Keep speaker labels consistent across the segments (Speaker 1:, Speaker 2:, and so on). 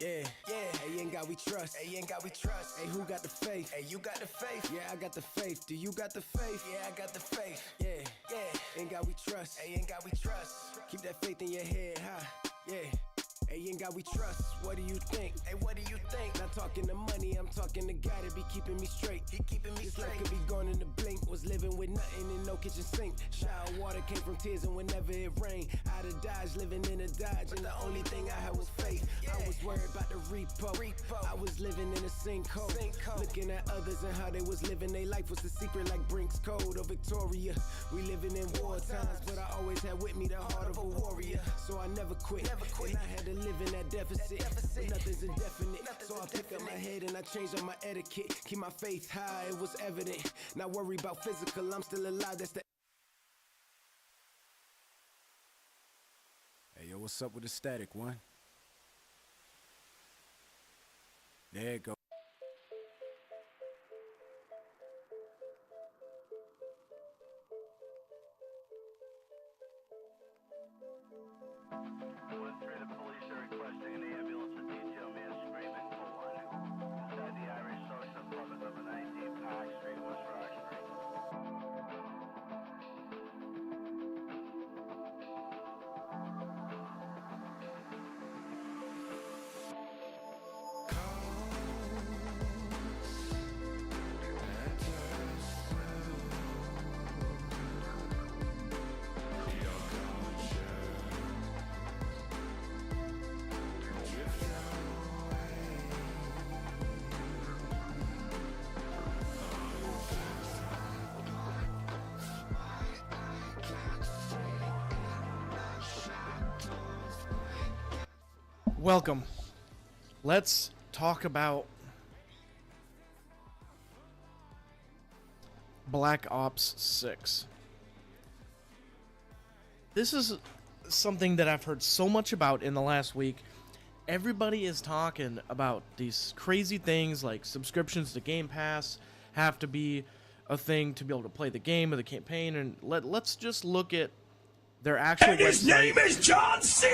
Speaker 1: Yeah, hey, ain't God we trust. Hey, ain't God we trust. Hey, who got the faith? Hey, you got the faith. Yeah, I got the faith. Do you got the faith? Yeah, I got the faith. Yeah, ain't God we trust. Hey, ain't God we trust. Keep that faith in your head, huh? Yeah. Hey, ain't God we trust. What do you think? Hey, what do you think? Not talking to money, I'm talking to God that be keeping me straight. He keeping me straight. This life could be gone in the blink. Was living with nothing and no kitchen sink. Shower water came from tears, and whenever it rained, out of Dodge, living in a Dodge, and the only thing I had was faith. I was worried about the repo. I was living in a sinkhole. Looking at others and how they was living their life was the secret, like Brink's Code or Victoria. We living in war times, but I always had with me the heart of a warrior. So I never quit. And I had to live in that deficit. But nothing's indefinite. So I pick up my head and I changed on my etiquette. Keep my faith high, it was evident. Not worry about physical, I'm still alive, that's the. Hey, yo, what's up with the static one? There it goes.
Speaker 2: The police are requesting an ambulance to detail man screaming for one. Inside the Irish Social Apartment number 19 Park Street, West Roxbury.
Speaker 3: Welcome. Let's talk about Black Ops 6. This is something that I've heard so much about in the last week. Everybody is talking about these crazy things like subscriptions to Game Pass have to be a thing to be able to play the game or the campaign, and let's just look at their actual website.
Speaker 4: His name is John C.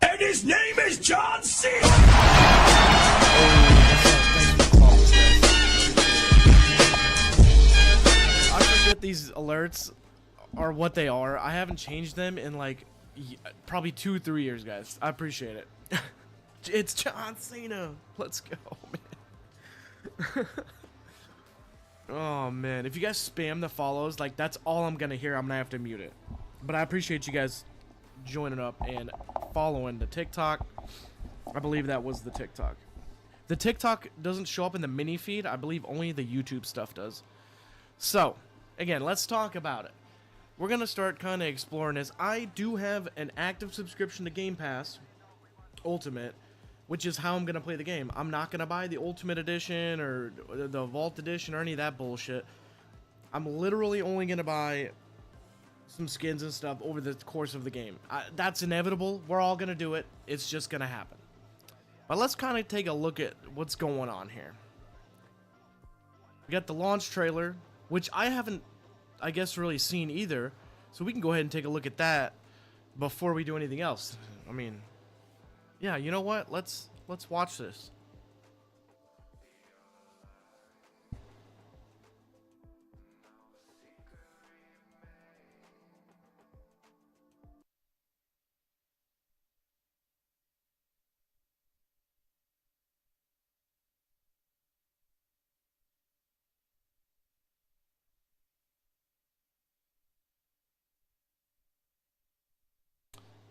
Speaker 4: And his name is John C.
Speaker 3: I forget these alerts are what they are. I haven't changed them in like probably 2-3 years, guys. I appreciate it. It's John Cena. Let's go, man. Oh man, if you guys spam the follows, like that's all I'm gonna hear. I'm gonna have to mute it. But I appreciate you guys joining up and following the TikTok. I believe that was the TikTok. The TikTok doesn't show up in the mini feed. I believe only the YouTube stuff does. So, again, let's talk about it. We're gonna start kind of exploring this. I do have an active subscription to Game Pass Ultimate, which is how I'm gonna play the game. I'm not gonna buy the Ultimate Edition or the Vault Edition or any of that bullshit. I'm literally only gonna buy some skins and stuff over the course of the game. That's inevitable. We're all gonna do it. It's just gonna happen. But let's kind of take a look at what's going on here. We got the launch trailer, which I haven't, I guess, really seen either. So we can go ahead and take a look at that before we do anything else. I mean, yeah, you know what? Let's watch this.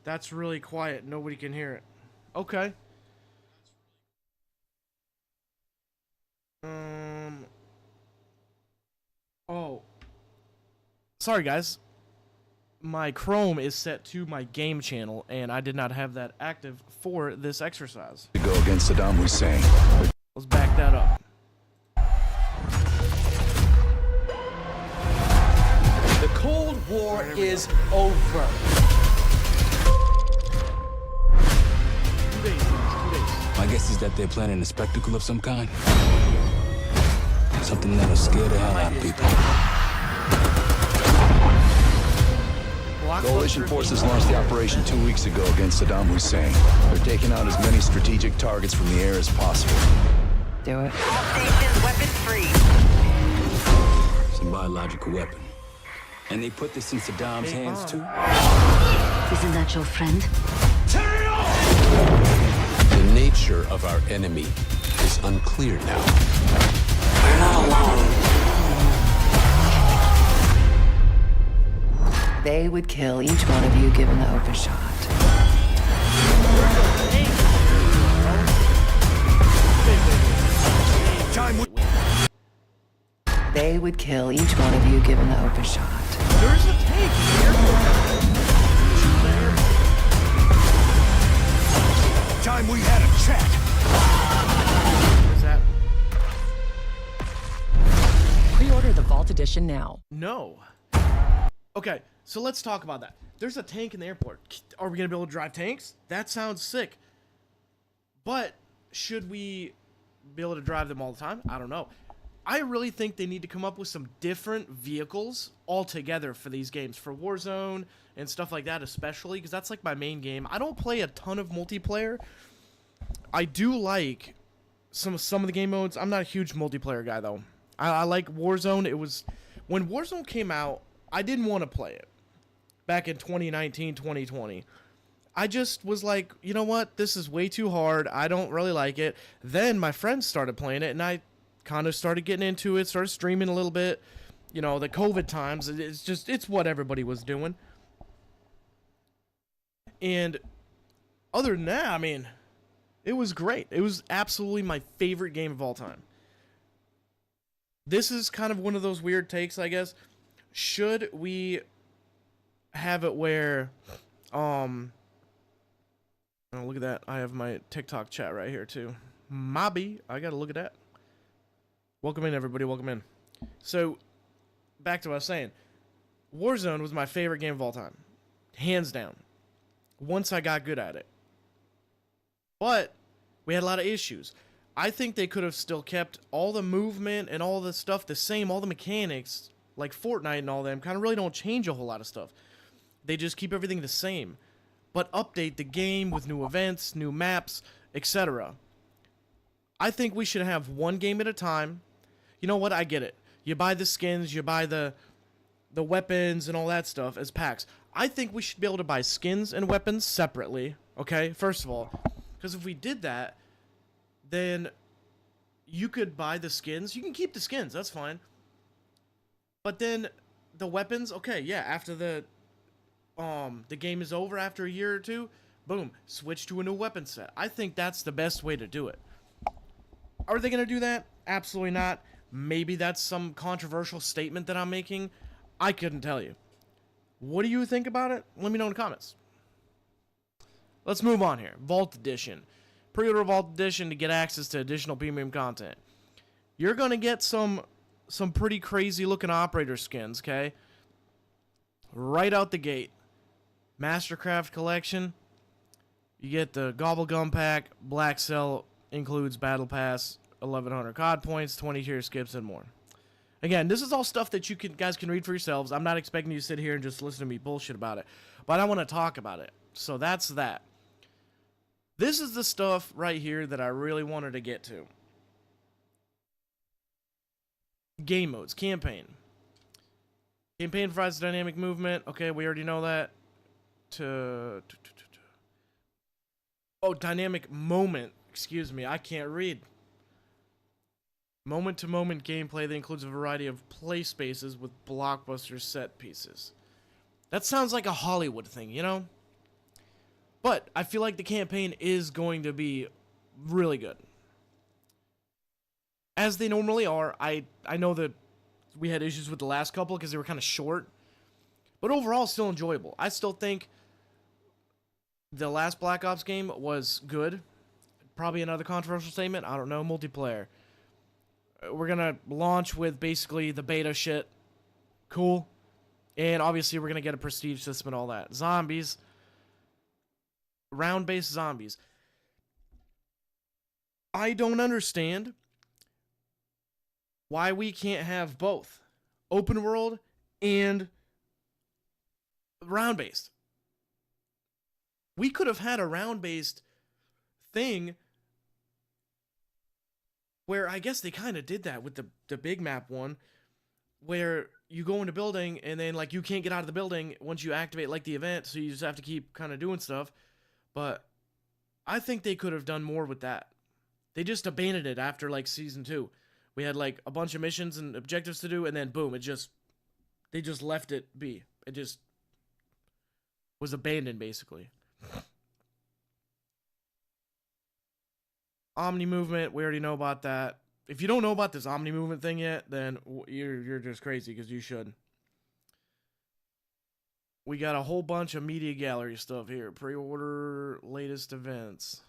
Speaker 3: That's really quiet. Nobody can hear it. Okay. Oh. Sorry, guys. My Chrome is set to my game channel, and I did not have that active for this exercise.
Speaker 4: To go against Saddam Hussein.
Speaker 3: Let's back that up.
Speaker 5: The Cold War is over.
Speaker 3: 2 days, 2 days.
Speaker 4: My guess is that they're planning a spectacle of some kind. Something that'll scare the hell out of people.
Speaker 6: Coalition forces launched the operation 2 weeks ago against Saddam Hussein. They're taking out as many strategic targets from the air as possible.
Speaker 7: Do it.
Speaker 8: Station weapon free.
Speaker 9: It's a biological weapon. And they put this in Saddam's hands, too?
Speaker 8: Isn't that your friend?
Speaker 10: The nature of our enemy is unclear now.
Speaker 8: We're not alone.
Speaker 7: They would kill each one of you given the open shot. They would kill each one of you given the open shot.
Speaker 3: There's a tank in the airport.
Speaker 4: Time we had a chat.
Speaker 3: Where's that?
Speaker 11: Pre-order the Vault Edition now.
Speaker 3: No. Okay, so let's talk about that. There's a tank in the airport. Are we gonna be able to drive tanks? That sounds sick. But should we be able to drive them all the time? I don't know. I really think they need to come up with some different vehicles altogether for these games, for Warzone and stuff like that, especially because that's like my main game. I don't play a ton of multiplayer. I do like some of the game modes. I'm not a huge multiplayer guy though. I like Warzone. It was when Warzone came out, I didn't want to play it back in 2019, 2020. I just was like, you know what? This is way too hard. I don't really like it. Then my friends started playing it, and I kind of started getting into it, started streaming a little bit. You know, the COVID times, it's what everybody was doing. And other than that, I mean, it was great. It was absolutely my favorite game of all time. This is kind of one of those weird takes, I guess. Should we have it where, oh, look at that. I have my TikTok chat right here, too. Mobby, I gotta look at that. Welcome in, everybody. Welcome in. So, back to what I was saying. Warzone was my favorite game of all time. Hands down. Once I got good at it. But, we had a lot of issues. I think they could have still kept all the movement and all the stuff the same, all the mechanics, like Fortnite and all them, kind of really don't change a whole lot of stuff. They just keep everything the same. But update the game with new events, new maps, etc. I think we should have one game at a time. You know what? I get it. You buy the skins, you buy the weapons and all that stuff as packs. I think we should be able to buy skins and weapons separately, okay? First of all, because if we did that, then you could buy the skins. You can keep the skins, that's fine. But then the weapons, okay, yeah, after the game is over after a year or two, boom, switch to a new weapon set. I think that's the best way to do it. Are they going to do that? Absolutely not. Maybe that's some controversial statement that I'm making. I couldn't tell you. What do you think about it? Let me know in the comments. Let's move on here. Vault Edition. Pre-order Vault Edition to get access to additional premium content. You're going to get some pretty crazy looking operator skins, okay? Right out the gate. Mastercraft Collection. You get the Gobblegum Pack. Black Cell includes Battle Pass, 1,100 COD points, 20 tier skips, and more. Again, this is all stuff that you guys can read for yourselves. I'm not expecting you to sit here and just listen to me bullshit about it. But I want to talk about it. So that's that. This is the stuff right here that I really wanted to get to. Game modes. Campaign. Campaign provides dynamic movement. Okay, we already know that. Oh, dynamic moment. Excuse me, I can't read. Moment-to-moment gameplay that includes a variety of play spaces with blockbuster set pieces. That sounds like a Hollywood thing, you know? But I feel like the campaign is going to be really good. As they normally are. I know that we had issues with the last couple because they were kind of short. But overall, still enjoyable. I still think the last Black Ops game was good. Probably another controversial statement. I don't know. Multiplayer. We're going to launch with basically the beta shit. Cool. And obviously we're going to get a prestige system and all that. Zombies. Round-based zombies. I don't understand why we can't have both. Open world and round-based. We could have had a round-based thing where I guess they kind of did that with the big map one, where you go in a building and then like you can't get out of the building once you activate like the event, so you just have to keep kind of doing stuff. But I think they could have done more with that. They just abandoned it after like season 2. We had like a bunch of missions and objectives to do, and then boom, they just left it be. It just was abandoned basically. Omni movement, we already know about that. If you don't know about this Omni movement thing yet, then you're just crazy, because you should. We got a whole bunch of media gallery stuff here. Pre-order latest events.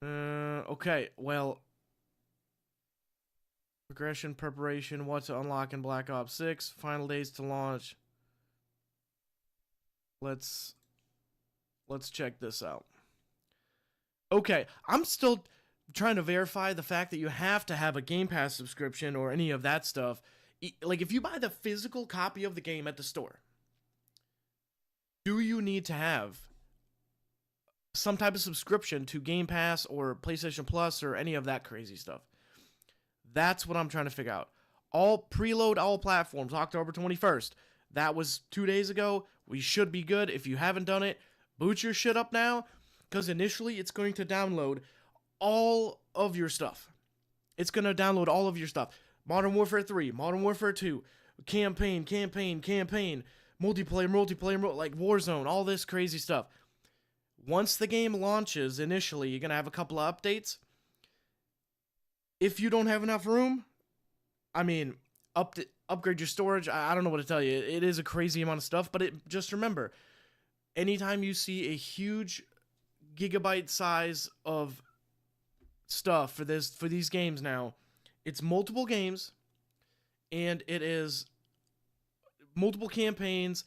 Speaker 3: Okay, well, progression, preparation, what to unlock in Black Ops 6, final days to launch. Let's check this out. Okay, I'm still trying to verify the fact that you have to have a Game Pass subscription or any of that stuff. Like, if you buy the physical copy of the game at the store, do you need to have some type of subscription to Game Pass or PlayStation Plus or any of that crazy stuff? That's what I'm trying to figure out. All preload all platforms, October 21st. That was 2 days ago. We should be good. If you haven't done it, boot your shit up now, because initially it's going to download all of your stuff. It's going to download all of your stuff. Modern Warfare 3, Modern Warfare 2, campaign, multiplayer, like Warzone, all this crazy stuff. Once the game launches, initially, you're going to have a couple of updates. If you don't have enough room, I mean, upgrade your storage. I don't know what to tell you. It is a crazy amount of stuff, but just remember, anytime you see a huge gigabyte size of stuff for these games now, it's multiple games, and it is multiple campaigns,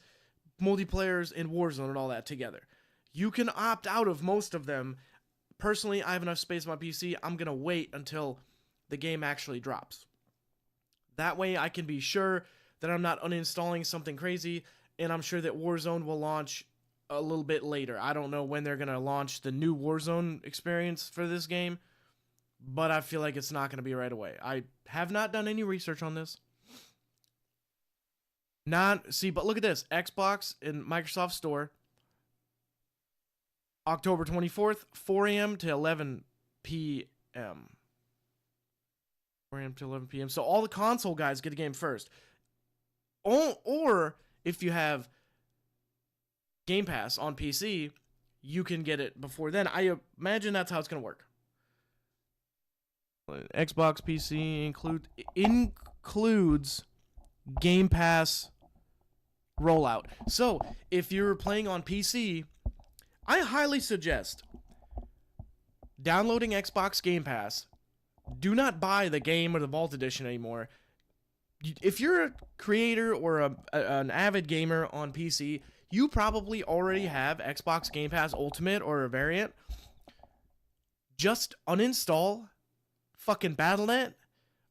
Speaker 3: multiplayers, and Warzone and all that together. You can opt out of most of them. Personally, I have enough space on my PC. I'm going to wait until the game actually drops. That way I can be sure that I'm not uninstalling something crazy, and I'm sure that Warzone will launch a little bit later. I don't know when they're going to launch the new Warzone experience for this game, but I feel like it's not going to be right away. I have not done any research on this. But look at this. Xbox and Microsoft Store, October 24th, 4 a.m. to 11 p.m. 4 a.m. to 11 p.m. So all the console guys get a game first. Or if you have Game Pass on PC, you can get it before then. I imagine that's how it's going to work. Xbox PC includes Game Pass rollout. So if you're playing on PC, I highly suggest downloading Xbox Game Pass. Do not buy the game or the Vault Edition anymore. If you're a creator or an avid gamer on PC, you probably already have Xbox Game Pass Ultimate or a variant. Just uninstall fucking Battle.net,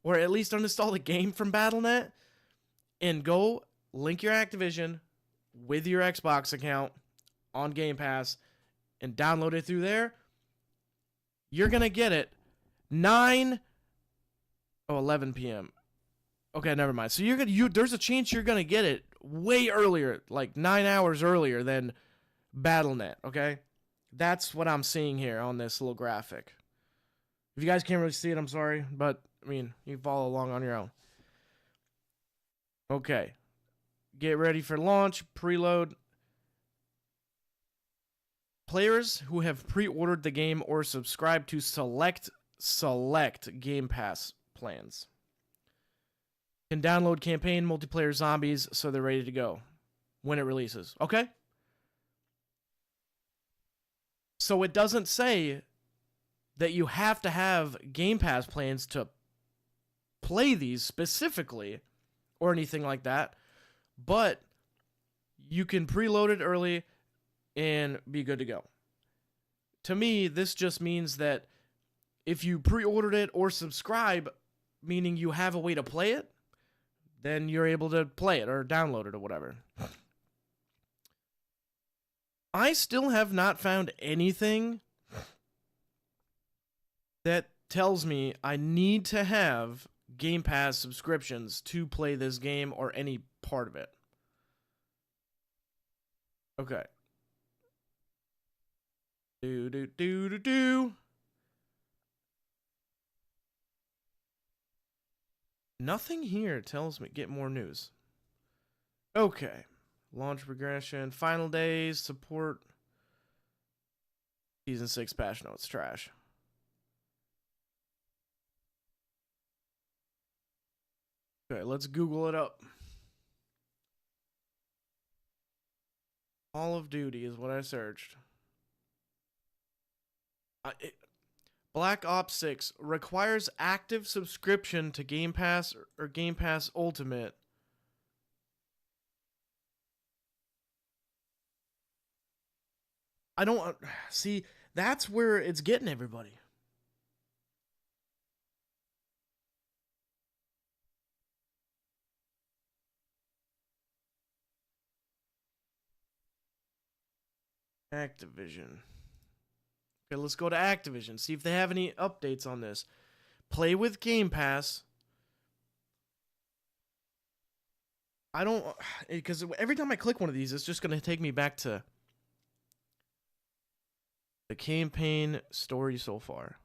Speaker 3: or at least uninstall the game from Battle.net, and go link your Activision with your Xbox account on Game Pass and download it through there. You're going to get it 11 p.m. Okay, never mind. So there's a chance you're going to get it way earlier, like 9 hours earlier than Battle.net, okay? That's what I'm seeing here on this little graphic. If you guys can't really see it, I'm sorry, but, I mean, you can follow along on your own. Okay. Get ready for launch, preload. Players who have pre-ordered the game or subscribed to select Game Pass plans can download campaign, multiplayer, zombies, so they're ready to go when it releases. Okay? So it doesn't say that you have to have Game Pass plans to play these specifically or anything like that, but you can preload it early and be good to go. To me, this just means that if you pre-ordered it or subscribe, meaning you have a way to play it, then you're able to play it or download it or whatever. I still have not found anything that tells me I need to have Game Pass subscriptions to play this game or any part of it. Okay. Do. Nothing here tells me get more news. Okay. Launch progression, final days, support. Season 6 patch notes, trash. Okay, let's Google it up. Call of Duty is what I searched. Black Ops 6 requires active subscription to Game Pass or Game Pass Ultimate. I don't see, that's where it's getting everybody. Activision. Okay, let's go to Activision. See if they have any updates on this. Play with Game Pass. I don't... Because every time I click one of these, it's just going to take me back to the campaign story so far.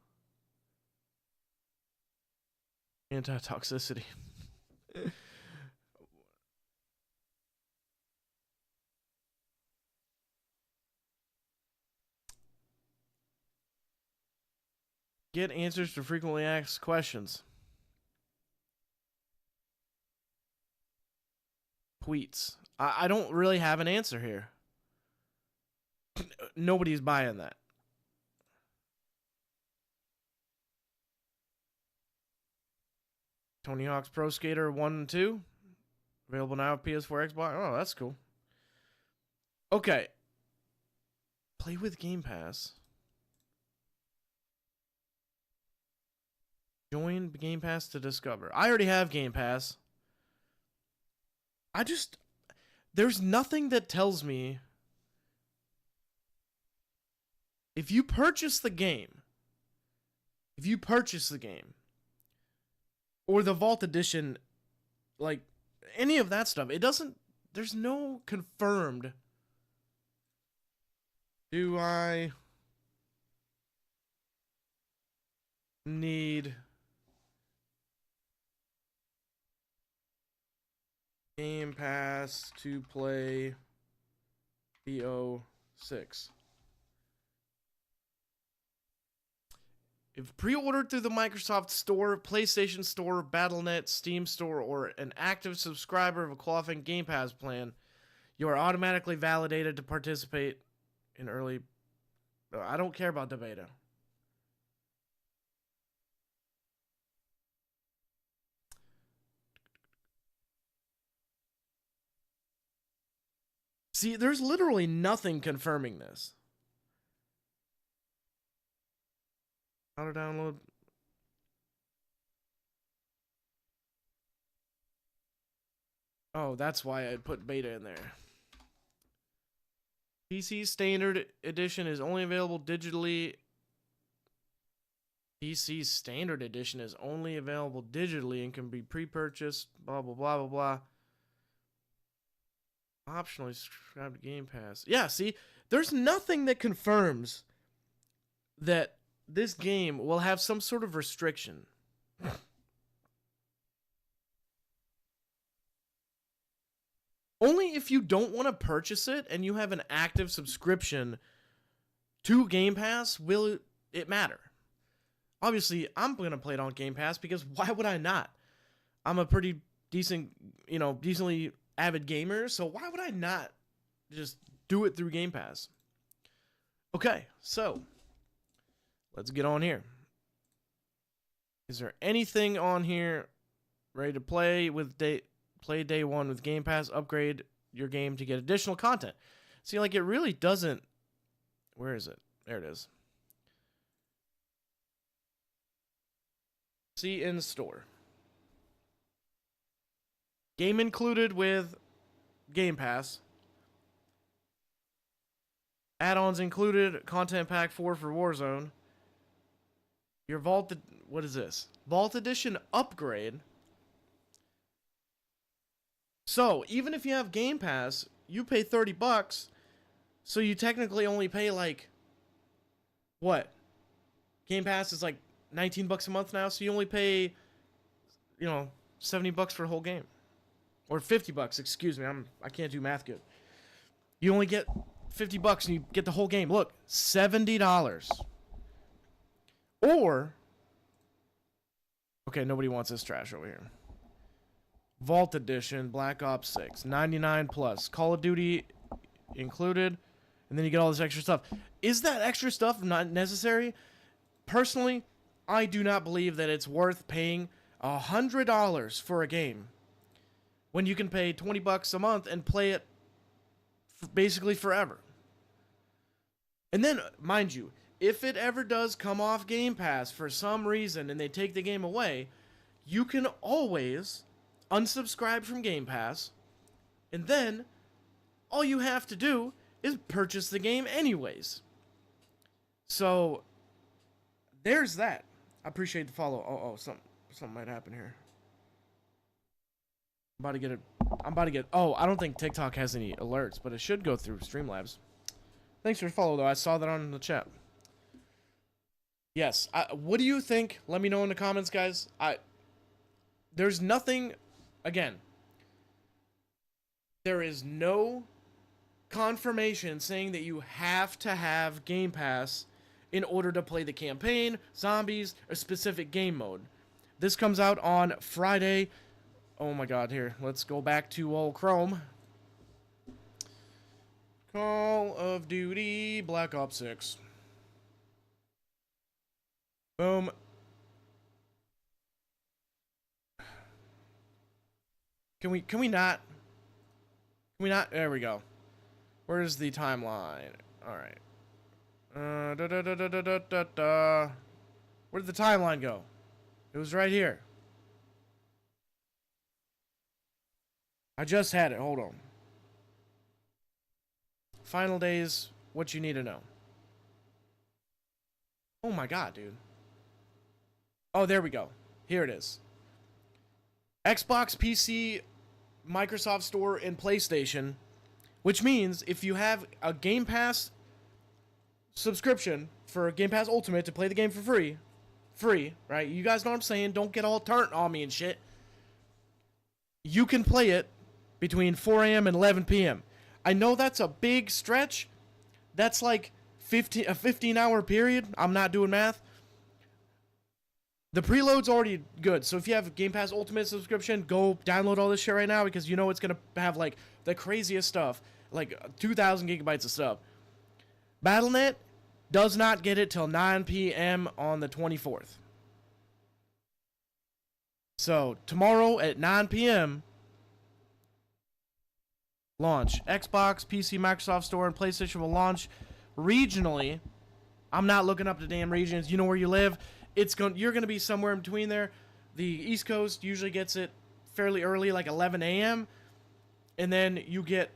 Speaker 3: Anti-toxicity. Get answers to frequently asked questions. Tweets. I don't really have an answer here. Nobody's buying that. Tony Hawk's Pro Skater 1 and 2. Available now at PS4, Xbox. Oh, that's cool. Okay. Play with Game Pass. Join Game Pass to discover. I already have Game Pass. There's nothing that tells me if you purchase the game, or the Vault Edition, like any of that stuff, there's no confirmed. Do I need Game Pass to play BO6? If pre-ordered through the Microsoft Store, PlayStation Store, Battle.net, Steam Store, or an active subscriber of a qualifying Game Pass plan, you are automatically validated to participate in early... I don't care about the beta. See, there's literally nothing confirming this. How to download? Oh, that's why I put beta in there. PC Standard Edition is only available digitally. PC Standard Edition is only available digitally and can be pre-purchased. Blah, blah, blah, blah, blah. Optionally subscribe to Game Pass. Yeah, see, there's nothing that confirms that this game will have some sort of restriction. Only if you don't want to purchase it and you have an active subscription to Game Pass will it matter. Obviously, I'm going to play it on Game Pass because why would I not? I'm a pretty decent, decently avid gamer, so why would I not just do it through Game Pass? Okay, so let's get on here. Is there anything on here ready to play with play day one with Game Pass? Upgrade your game to get additional content. See, like it really doesn't. Where is it? There it is. See in store. Game included with Game Pass. Add-ons included. Content pack 4 for Warzone. Your Vault... What is this? Vault Edition upgrade. So, even if you have Game Pass, you pay $30. So you technically only pay like... What? Game Pass is like $19 a month now, so you only pay, you know, $70 for a whole game. Or $50, excuse me. I can't do math good. You only get $50 and you get the whole game. Look, $70. Or, okay, nobody wants this trash over here. Vault Edition, Black Ops 6, 99 plus, Call of Duty included, and then you get all this extra stuff. Is that extra stuff not necessary? Personally, I do not believe that it's worth paying $100 for a game when you can pay $20 a month and play it basically forever. And then, mind you, if it ever does come off Game Pass for some reason and they take the game away, you can always unsubscribe from Game Pass, and then all you have to do is purchase the game anyways. So, there's that. I appreciate the follow. Something might happen here. I'm about to get... Oh, I don't think TikTok has any alerts, but it should go through Streamlabs. Thanks for the follow, though. I saw that on the chat. Yes. What do you think? Let me know in the comments, guys. There's nothing... Again, there is no confirmation saying that you have to have Game Pass in order to play the campaign, zombies, or specific game mode. This comes out on Friday. Oh my god, here. Let's go back to old Chrome. Call of Duty Black Ops 6. Boom. Can we not? Can we not? There we go. Where's the timeline? Alright. Where did the timeline go? It was right here. I just had it. Hold on. Final days, what you need to know. Oh my god, dude. Oh, there we go. Here it is. Xbox, PC, Microsoft Store, and PlayStation. Which means if you have a Game Pass subscription for Game Pass Ultimate to play the game for free, right? You guys know what I'm saying. Don't get all turned on me and shit. You can play it between 4 a.m. and 11 p.m. I know that's a big stretch. That's like a 15-hour period. I'm not doing math. The preload's already good. So if you have a Game Pass Ultimate subscription, go download all this shit right now because you know it's going to have like the craziest stuff. Like 2,000 gigabytes of stuff. Battle.net does not get it till 9 p.m. on the 24th. So tomorrow at 9 p.m. launch. Xbox, PC, Microsoft Store, and PlayStation will launch regionally. I'm not looking up the damn regions. You know where you live. You're going to be somewhere in between there. The East Coast usually gets it fairly early, like 11 a.m. And then you get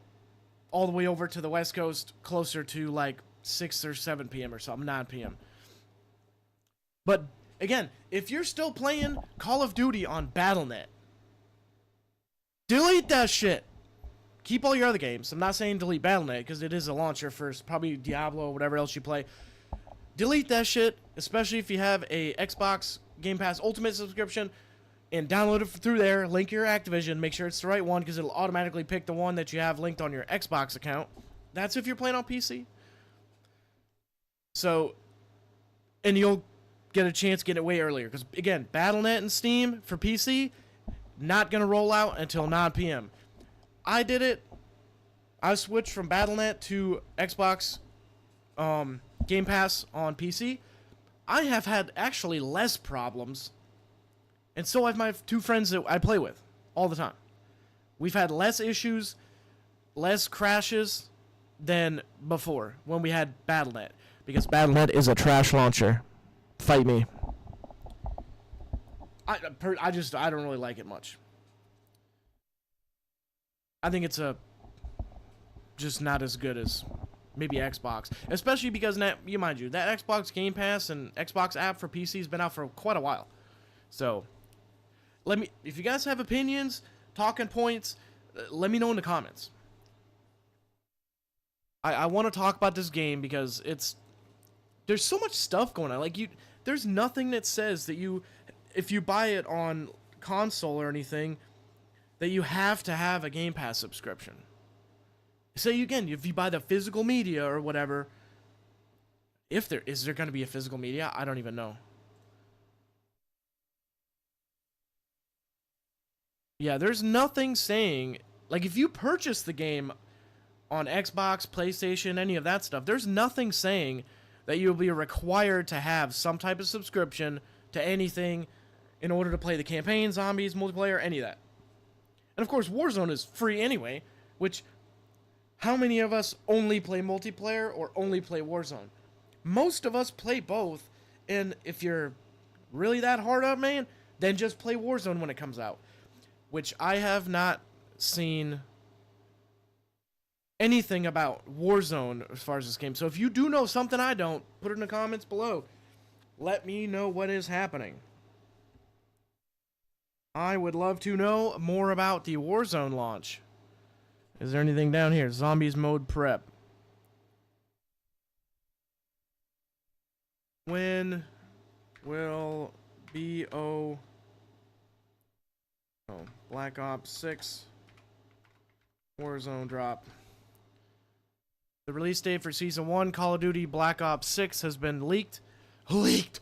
Speaker 3: all the way over to the West Coast closer to like 6 or 7 p.m. or something, 9 p.m. But again, if you're still playing Call of Duty on Battle.net, delete that shit. Keep all your other games. I'm not saying delete Battle.net because it is a launcher for probably Diablo or whatever else you play. Delete that shit, especially if you have a Xbox Game Pass Ultimate subscription, and download it through there. Link your Activision. Make sure it's the right one because it'll automatically pick the one that you have linked on your Xbox account. That's if you're playing on PC. So, and you'll get a chance to get it way earlier. Because, again, Battle.net and Steam for PC, not going to roll out until 9 p.m. I did it. I switched from Battle.net to Xbox Game Pass on PC. I have had actually less problems. And so have my two friends that I play with all the time. We've had less issues, less crashes than before when we had Battle.net. Because Battle.net is a trash launcher. Fight me. I don't really like it much. I think it's just not as good as maybe Xbox, especially because now, you mind you, that Xbox Game Pass and Xbox app for PC has been out for quite a while. So, if you guys have opinions, talking points, let me know in the comments. I want to talk about this game because there's so much stuff going on. Like, there's nothing that says that if you buy it on console or anything, that you have to have a Game Pass subscription. Say again, if you buy the physical media or whatever, is there going to be a physical media? I don't even know. Yeah, there's nothing saying, like, if you purchase the game on Xbox, PlayStation, any of that stuff, there's nothing saying that you'll be required to have some type of subscription to anything in order to play the campaign, zombies, multiplayer, any of that. And of course, Warzone is free anyway, which, how many of us only play multiplayer or only play Warzone? Most of us play both, and if you're really that hard up, man, then just play Warzone when it comes out. Which I have not seen anything about Warzone as far as this game. So if you do know something I don't, put it in the comments below. Let me know what is happening. I would love to know more about the Warzone launch. Is there anything down here? Zombies mode prep. When will Black Ops 6 Warzone drop? The release date for Season 1 Call of Duty Black Ops 6 has been leaked. Leaked!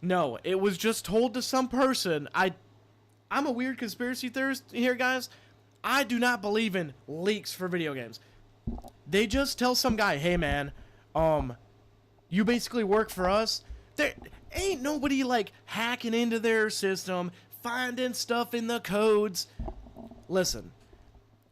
Speaker 3: No, it was just told to some person. I'm a weird conspiracy theorist here, guys. I do not believe in leaks for video games. They just tell some guy, hey man, you basically work for us. There ain't nobody like hacking into their system, finding stuff in the codes. Listen,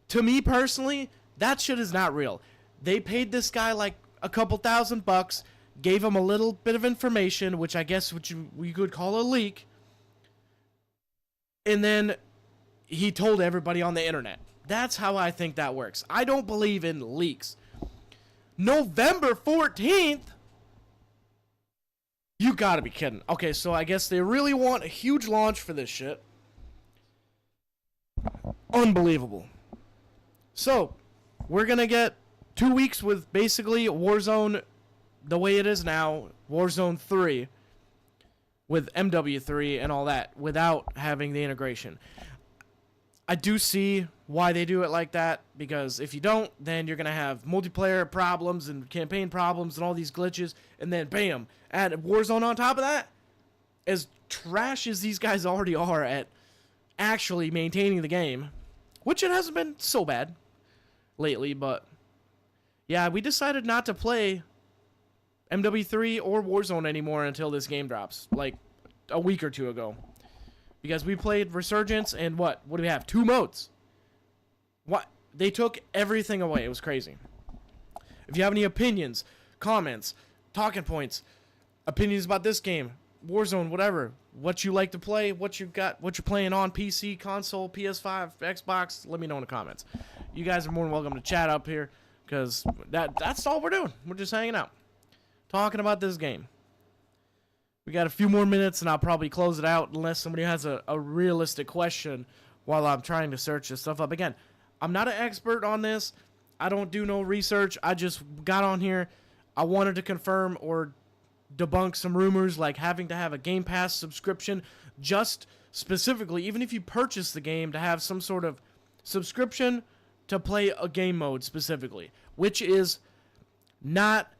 Speaker 3: to me personally, that shit is not real. They paid this guy like a couple $1,000, gave him a little bit of information, which I guess we could call a leak, and then he told everybody on the internet. That's how I think that works. I don't believe in leaks. November 14th? You gotta be kidding. Okay, so I guess they really want a huge launch for this shit. Unbelievable. So, we're gonna get 2 weeks with basically Warzone the way it is now, Warzone 3, with MW3 and all that, without having the integration. I do see why they do it like that, because if you don't, then you're going to have multiplayer problems and campaign problems and all these glitches, and then bam, add Warzone on top of that. As trash as these guys already are at actually maintaining the game, which it hasn't been so bad lately, but yeah, we decided not to play MW3 or Warzone anymore until this game drops, like a week or two ago. Because we played Resurgence and what do we have? 2 modes. What? They took everything away. It was crazy. If you have any opinions, comments, talking points, opinions about this game, Warzone, whatever, what you like to play, what you got, what you're playing on PC, console, PS5, Xbox, let me know in the comments. You guys are more than welcome to chat up here, because that's all we're doing. We're just hanging out, talking about this game. We got a few more minutes, and I'll probably close it out unless somebody has a realistic question while I'm trying to search this stuff up. Again, I'm not an expert on this. I don't do no research. I just got on here. I wanted to confirm or debunk some rumors, like having to have a Game Pass subscription, just specifically, even if you purchase the game, to have some sort of subscription to play a game mode specifically, which is not...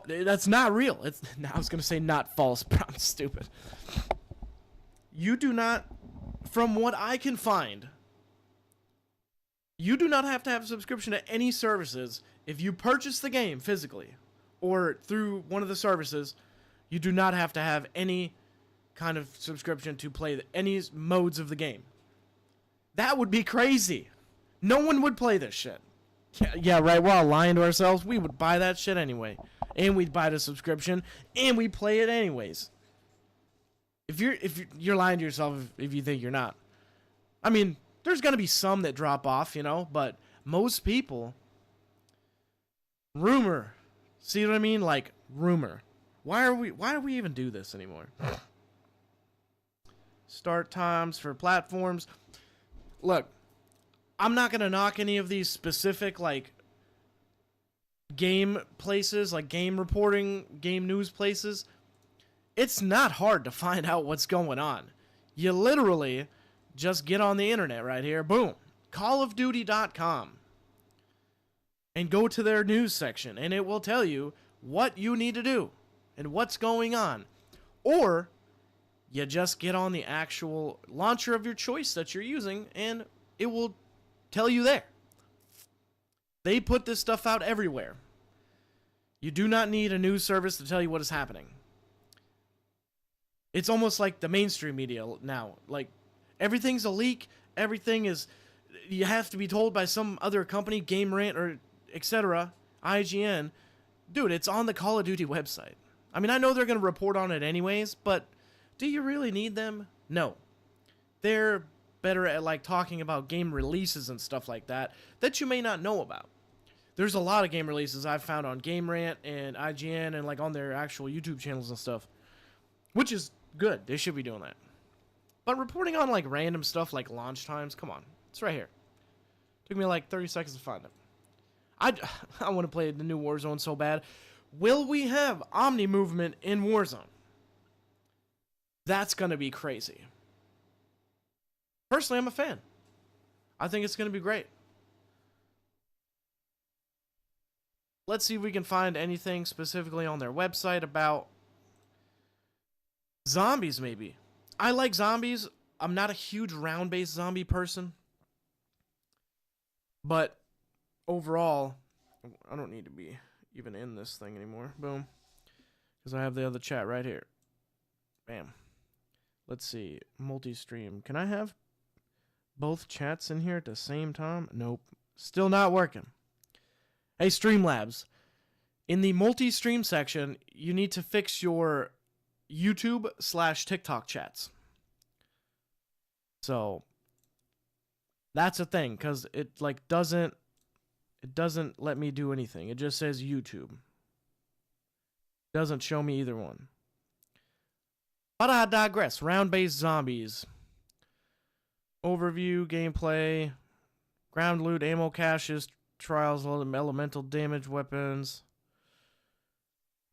Speaker 3: that's not real. I was going to say not false, but I'm stupid. You do not, from what I can find, you do not have to have a subscription to any services. If you purchase the game physically or through one of the services, you do not have to have any kind of subscription to play any modes of the game. That would be crazy. No one would play this shit. Yeah, right. We're all lying to ourselves. We would buy that shit anyway. And we'd buy the subscription, and we'd play it anyways. If you're lying to yourself if you think you're not. I mean, there's gonna be some that drop off, but most people, Rumor. See what I mean? Like, rumor. Why do we even do this anymore? Start times for platforms. Look, I'm not going to knock any of these specific, like, game places, like game reporting, game news places. It's not hard to find out what's going on. You literally just get on the internet right here. Boom. callofduty.com. And go to their news section, and it will tell you what you need to do and what's going on. Or you just get on the actual launcher of your choice that you're using, and it will tell you there. They put this stuff out everywhere. You do not need a news service to tell you what is happening. It's almost like the mainstream media now. Like, everything's a leak. Everything is... You have to be told by some other company, Game Rant, or etc., IGN. Dude, it's on the Call of Duty website. I mean, I know they're going to report on it anyways, but do you really need them? No. They're better at, like, talking about game releases and stuff like that you may not know about. There's a lot of game releases I've found on Game Rant and IGN and, like, on their actual YouTube channels and stuff, which is good. They should be doing that. But reporting on, like, random stuff like launch times, come on. It's right here. Took me, like, 30 seconds to find it. I want to play the new Warzone so bad. Will we have Omni movement in Warzone? That's going to be crazy. Personally, I'm a fan. I think it's going to be great. Let's see if we can find anything specifically on their website about zombies, maybe. I like zombies. I'm not a huge round-based zombie person. But overall, I don't need to be even in this thing anymore. Boom. Because I have the other chat right here. Bam. Let's see. Multi-stream. Can I have both chats in here at the same time? Nope. Still not working. Hey, Streamlabs. In the multi-stream section, you need to fix your YouTube/TikTok chats. So that's a thing, because it like doesn't let me do anything. It just says YouTube. Doesn't show me either one. But I digress. Round-based zombies. Overview, gameplay, ground loot, ammo caches, trials, elemental damage weapons.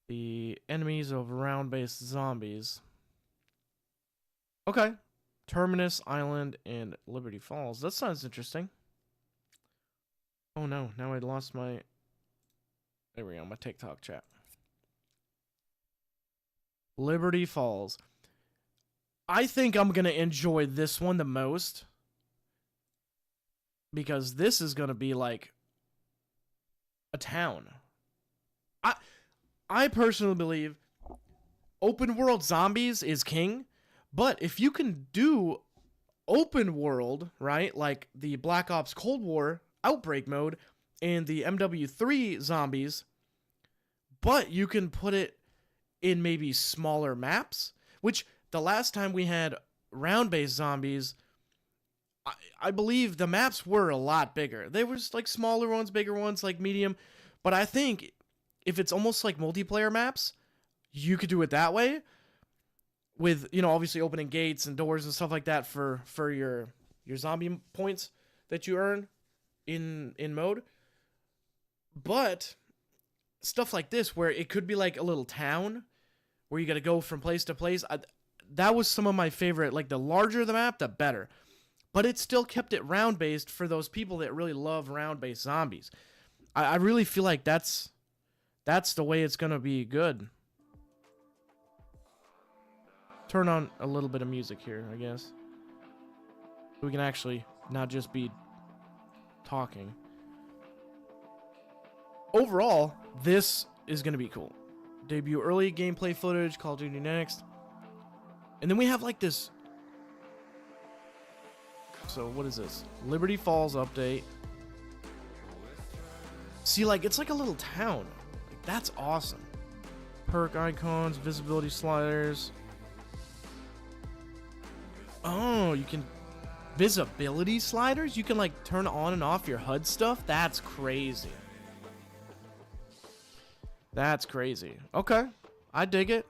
Speaker 3: The enemies of round-based zombies. Okay. Terminus Island and Liberty Falls. That sounds interesting. Oh no, now I lost my... There we go, my TikTok chat. Liberty Falls. I think I'm going to enjoy this one the most. Because this is going to be like a town. I personally believe open world zombies is king. But if you can do open world, right, like the Black Ops Cold War Outbreak mode and the MW3 zombies, but you can put it in maybe smaller maps, which the last time we had round-based zombies, I believe the maps were a lot bigger. They were just like smaller ones, bigger ones, like medium. But I think if it's almost like multiplayer maps, you could do it that way. With, you know, obviously opening gates and doors and stuff like that for your zombie points that you earn in mode. But stuff like this where it could be like a little town where you got to go from place to place. That was some of my favorite. Like the larger the map, the better. But it still kept it round-based for those people that really love round-based zombies. I really feel like that's the way it's going to be good. Turn on a little bit of music here, I guess. We can actually not just be talking. Overall, this is going to be cool. Debut early gameplay footage, Call of Duty next. And then we have like this. So what is this? Liberty Falls update. See, like, it's like a little town. Like, that's awesome. Perk icons, visibility sliders. Oh, you can... Visibility sliders? You can, like, turn on and off your HUD stuff? That's crazy. That's crazy. Okay. I dig it.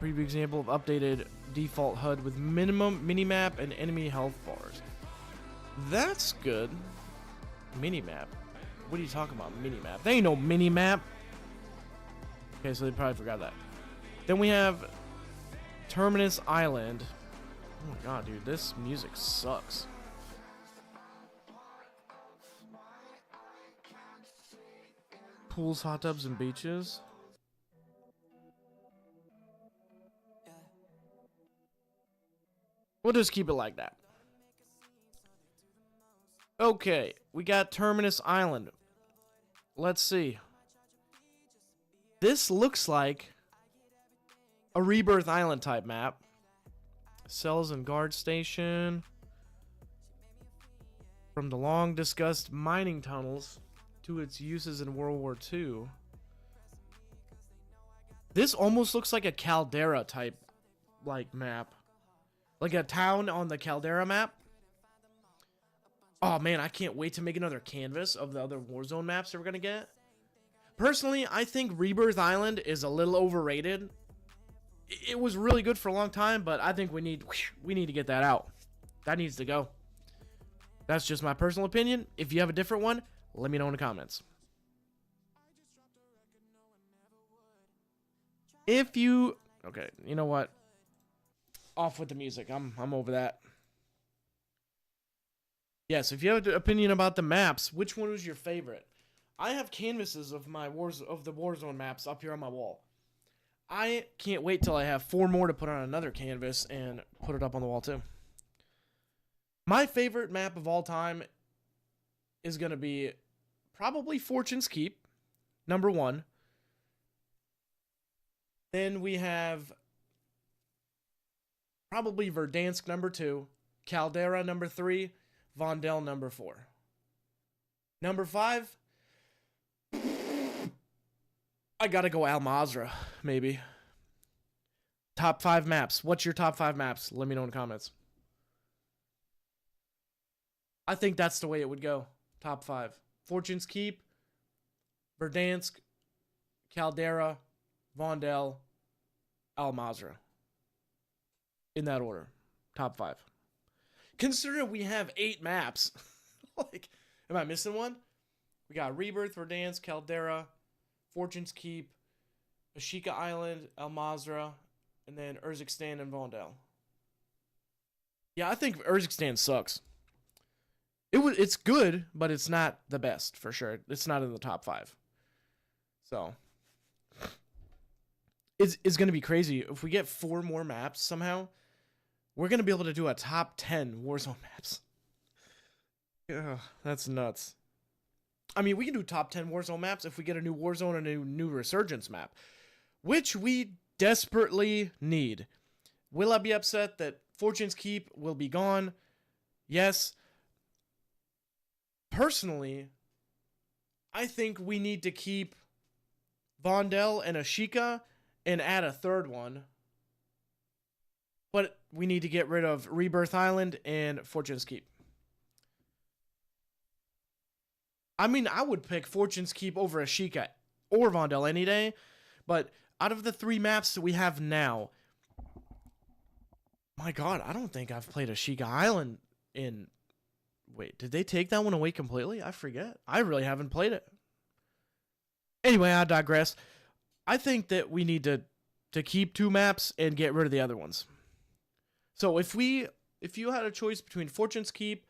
Speaker 3: Preview example of updated default HUD with minimum minimap and enemy health bars. That's good. Minimap. What are you talking about? Minimap. There ain't no minimap. Okay, so they probably forgot that. Then we have Terminus Island. Oh my god, dude, this music sucks. Pools, hot tubs, and beaches. We'll just keep it like that. Okay, we got Terminus Island. Let's see. This looks like a Rebirth Island type map. Cells and guard station. From the long discussed mining tunnels to its uses in World War II. This almost looks like a Caldera type like map. Like a town on the Caldera map. Oh man, I can't wait to make another canvas of the other Warzone maps that we're gonna get. Personally, I think Rebirth Island is a little overrated. It was really good for a long time, but I think we need to get that out. That needs to go. That's just my personal opinion. If you have a different one, let me know in the comments. If you... Okay, you know what? Off with the music. I'm over that. Yes, if you have an opinion about the maps, which one was your favorite? I have canvases of the Warzone maps up here on my wall. I can't wait till I have 4 more to put on another canvas and put it up on the wall too. My favorite map of all time is going to be probably Fortune's Keep, number 1. Then we have probably Verdansk, number 2. Caldera, number 3. Vondel, number 4. Number 5, I gotta go Al Mazrah, maybe. Top 5 maps. What's your top 5 maps? Let me know in the comments. I think that's the way it would go. Top 5. Fortune's Keep, Verdansk, Caldera, Vondel, Al Mazrah. In that order. Top 5. Consider we have 8 maps. Like, am I missing one? We got Rebirth, Verdansk, Caldera, Fortune's Keep, Ashika Island, Al Mazrah, and then Urzikstan and Vondel. Yeah, I think Urzikstan sucks. It's good, but it's not the best for sure. It's not in the top 5. So it's gonna be crazy if we get 4 more maps somehow. We're gonna be able to do a top 10 Warzone maps. Yeah, that's nuts. I mean, we can do top 10 Warzone maps if we get a new Warzone and a new Resurgence map, which we desperately need. Will I be upset that Fortune's Keep will be gone? Yes. Personally, I think we need to keep Vondel and Ashika and add a 3rd one. But we need to get rid of Rebirth Island and Fortune's Keep. I mean, I would pick Fortune's Keep over Ashika or Vondel any day. But out of the 3 maps that we have now, my God, I don't think I've played Ashika Island in... Wait, did they take that one away completely? I forget. I really haven't played it. Anyway, I digress. I think that we need to keep 2 maps and get rid of the other ones. So if you had a choice between Fortune's Keep,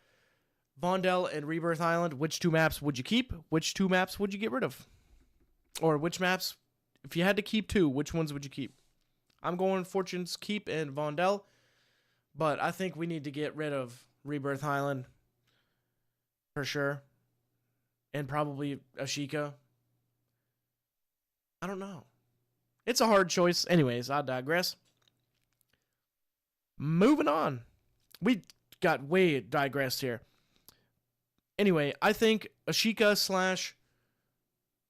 Speaker 3: Vondel, and Rebirth Island, which 2 maps would you keep? Which 2 maps would you get rid of? Or which maps, if you had to keep 2, which ones would you keep? I'm going Fortune's Keep and Vondel, but I think we need to get rid of Rebirth Island for sure. And probably Ashika. I don't know. It's a hard choice. Anyways, I digress. Moving on. We got way digressed here. Anyway, I think Ashika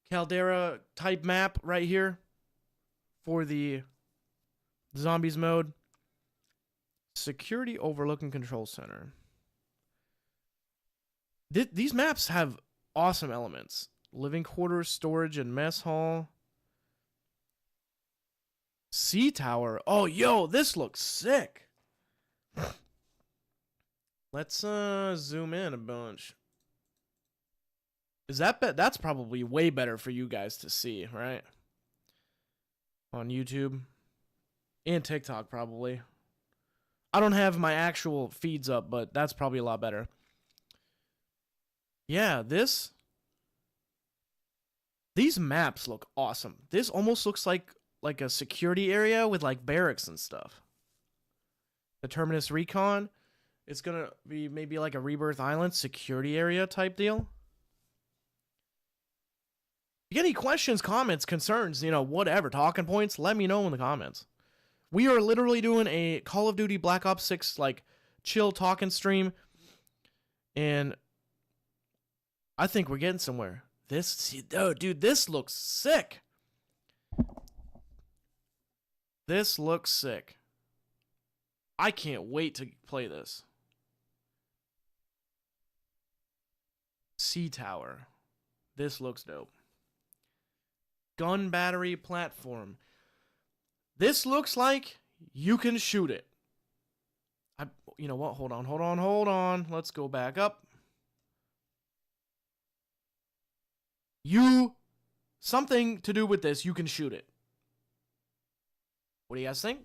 Speaker 3: / Caldera type map right here for the zombies mode. Security Overlooking Control Center. These maps have awesome elements. Living quarters, storage, and mess hall. Sea tower. Oh, yo, this looks sick. Let's zoom in a bunch. Is that that's probably way better for you guys to see, right? On YouTube and TikTok probably. I don't have my actual feeds up, but that's probably a lot better. Yeah, these maps look awesome. This almost looks like a security area with like barracks and stuff. The Terminus Recon. It's gonna be maybe like a Rebirth Island security area type deal. If you get any questions, comments, concerns, whatever, talking points, let me know in the comments. We are literally doing a Call of Duty Black Ops 6 like chill talking stream, and I think we're getting somewhere. Dude, this looks sick. This looks sick. I can't wait to play this. Sea tower. This looks dope. Gun battery platform. This looks like you can shoot it. You know what? Hold on. Let's go back up. Something to do with this, you can shoot it. What do you guys think?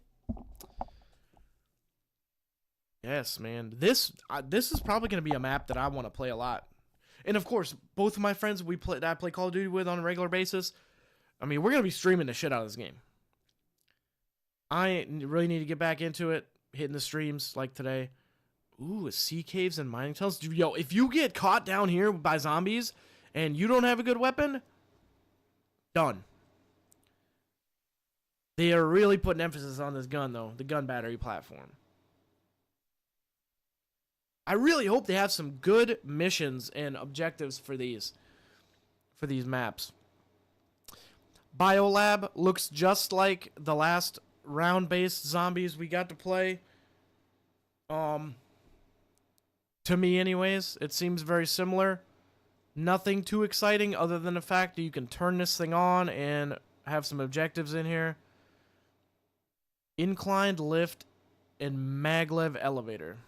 Speaker 3: Yes, man. This is probably going to be a map that I want to play a lot. And of course, both of my friends that I play Call of Duty with on a regular basis, I mean, we're going to be streaming the shit out of this game. I really need to get back into it, hitting the streams like today. Ooh, sea caves and mining tunnels. Dude, yo, if you get caught down here by zombies and you don't have a good weapon, done. They are really putting emphasis on this gun, though. The gun battery platform. I really hope they have some good missions and objectives for these maps. Biolab looks just like the last round-based zombies we got to play. To me anyways, it seems very similar. Nothing too exciting other than the fact that you can turn this thing on and have some objectives in here. Inclined lift and maglev elevator.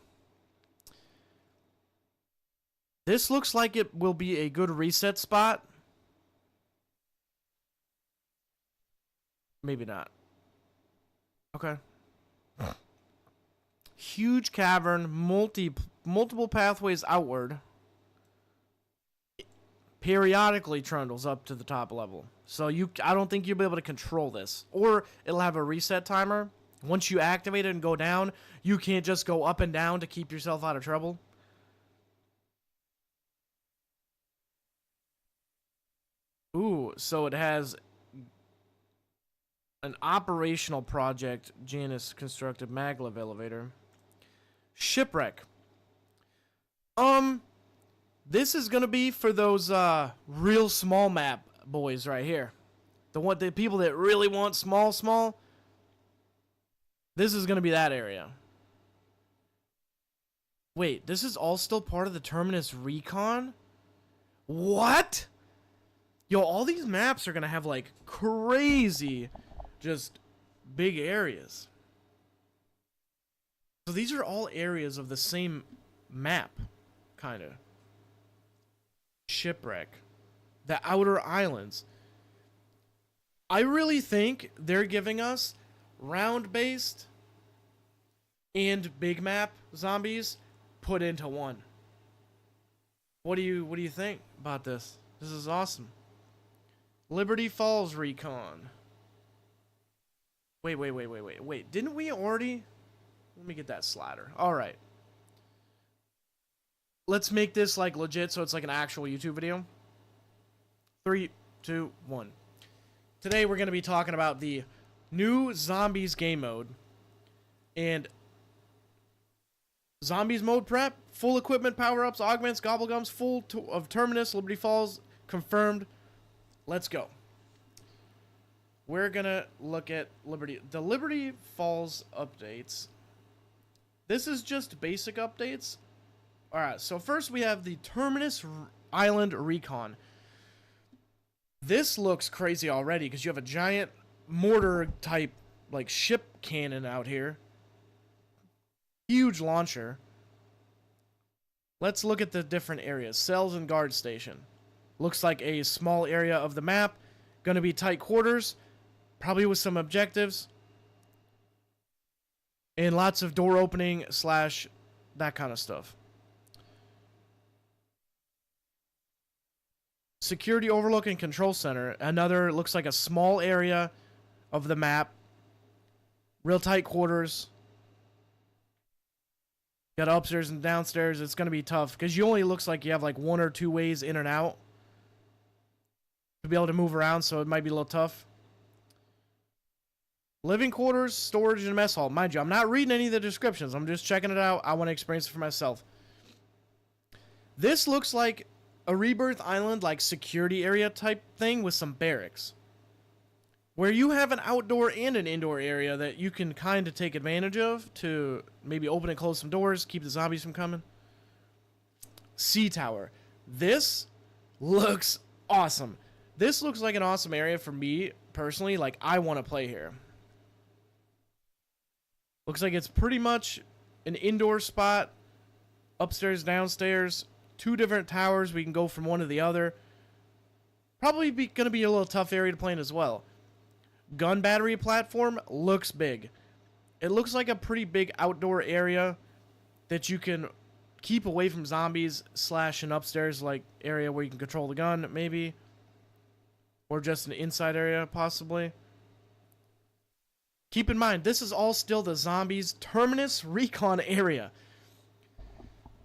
Speaker 3: This looks like it will be a good reset spot. Maybe not. Okay. Huge cavern, multiple pathways outward. Periodically trundles up to the top level. So I don't think you'll be able to control this. Or it'll have a reset timer. Once you activate it and go down, you can't just go up and down to keep yourself out of trouble. Ooh, so it has an operational project. Janus constructed maglev elevator. Shipwreck. This is gonna be for those real small map boys right here. The people that really want small. This is gonna be that area. Wait, this is all still part of the Terminus Recon? What? Yo, all these maps are gonna have like crazy, just big areas. So these are all areas of the same map, kinda. Shipwreck. The outer islands. I really think they're giving us round-based and big map zombies put into one. What do you think about this? This is awesome. Liberty Falls Recon. Wait. Didn't we already? Let me get that slider. All right. Let's make this like legit so it's like an actual YouTube video. 3, 2, 1. Today we're going to be talking about the new Zombies game mode. And Zombies mode prep, full equipment power-ups, augments, gobblegums, of Terminus, Liberty Falls, confirmed. Let's go. We're going to look at the Liberty Falls updates. This is just basic updates. Alright, so first we have the Terminus Island Recon. This looks crazy already because you have a giant mortar type like ship cannon out here. Huge launcher. Let's look at the different areas. Cells and guard station. Looks like a small area of the map. Gonna be tight quarters. Probably with some objectives. And lots of door opening / that kind of stuff. Security overlook and control center. Another looks like a small area of the map. Real tight quarters. Got upstairs and downstairs. It's going to be tough because you only looks like you have like 1 or 2 ways in and out to be able to move around, so it might be a little tough. Living quarters, storage, and mess hall. Mind you, I'm not reading any of the descriptions. I'm just checking it out. I want to experience it for myself. This looks like a Rebirth Island, like security area type thing with some barracks. Where you have an outdoor and an indoor area that you can kind of take advantage of to maybe open and close some doors, keep the zombies from coming. Sea Tower. This looks awesome. This looks like an awesome area for me, personally. Like, I want to play here. Looks like it's pretty much an indoor spot. Upstairs, downstairs. 2 different towers. We can go from one to the other. Probably going to be a little tough area to play in as well. Gun battery platform looks big. It looks like a pretty big outdoor area that you can keep away from zombies / an upstairs like area where you can control the gun, maybe. Or just an inside area, possibly. Keep in mind, this is all still the zombies' terminus recon area.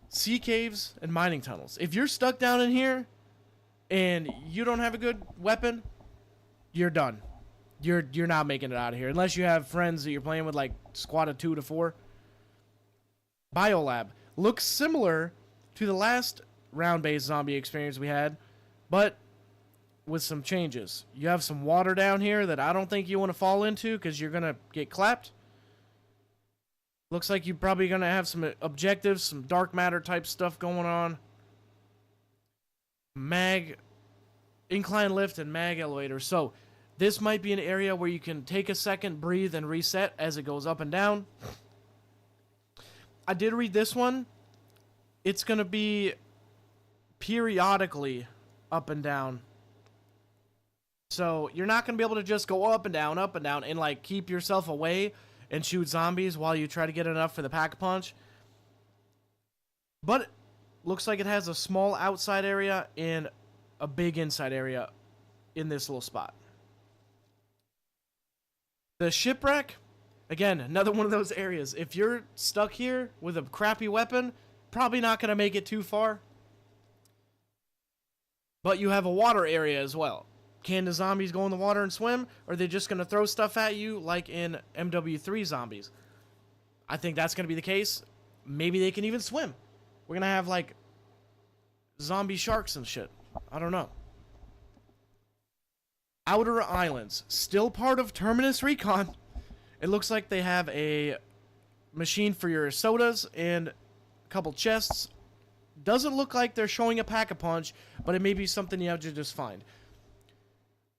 Speaker 3: Sea caves and mining tunnels. If you're stuck down in here and you don't have a good weapon, you're done. You're not making it out of here unless you have friends that you're playing with, like squad of 2 to 4. Biolab looks similar to the last round-based zombie experience we had, but with some changes. You have some water down here that I don't think you want to fall into because you're gonna get clapped. Looks like you're probably going to have some objectives, some dark matter type stuff going on. Mag, incline lift, and mag elevator. So, this might be an area where you can take a second, breathe, and reset as it goes up and down. I did read this one. It's going to be periodically up and down. So, you're not going to be able to just go up and down, and like keep yourself away and shoot zombies while you try to get enough for the pack-a-punch. But looks like it has a small outside area and a big inside area in this little spot. The shipwreck, again, another one of those areas. If you're stuck here with a crappy weapon, probably not going to make it too far. But you have a water area as well. Can the zombies go in the water and swim? Or are they just going to throw stuff at you like in MW3 zombies? I think that's going to be the case. Maybe they can even swim. We're going to have like zombie sharks and shit. I don't know. Outer Islands. Still part of Terminus Recon. It looks like they have a machine for your sodas and a couple chests. Doesn't look like they're showing a pack-a-punch, but it may be something you have to just find.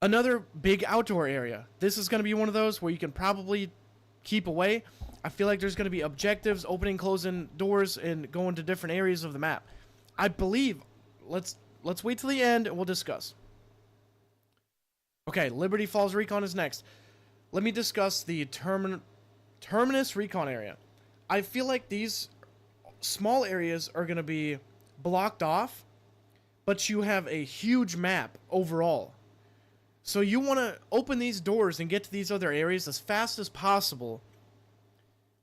Speaker 3: Another big outdoor area. This is going to be one of those where you can probably keep away. I feel like there's going to be objectives, opening, closing doors, and going to different areas of the map. I believe. Let's wait till the end and we'll discuss. Okay, Liberty Falls Recon is next. Let me discuss the Terminus Recon area. I feel like these small areas are going to be blocked off, but you have a huge map overall. So you want to open these doors and get to these other areas as fast as possible.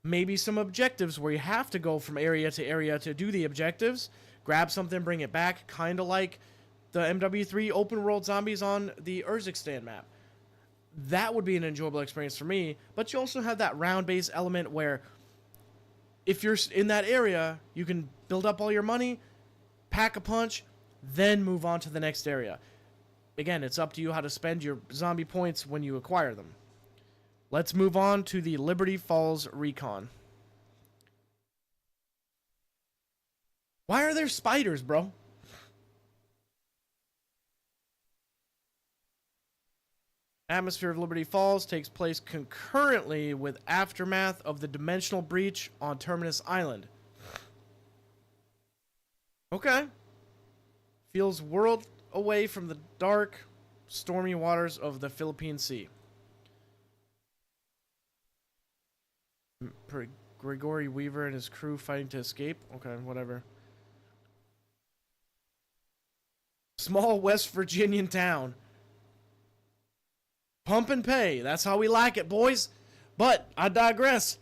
Speaker 3: Maybe some objectives where you have to go from area to area to do the objectives. Grab something, bring it back, kind of like the MW3 open world zombies on the Urzikstan map. That would be an enjoyable experience for me. But you also have that round-based element where if you're in that area, you can build up all your money, pack a punch, then move on to the next area. Again, it's up to you how to spend your zombie points when you acquire them. Let's move on to the Liberty Falls Recon. Why are there spiders, bro? Atmosphere of Liberty Falls takes place concurrently with aftermath of the dimensional breach on Terminus Island. Okay. Feels world away from the dark, stormy waters of the Philippine Sea. Gregory Weaver and his crew fighting to escape. Okay, whatever. Small West Virginian town. Pump and pay. That's how we like it, boys. But I digress.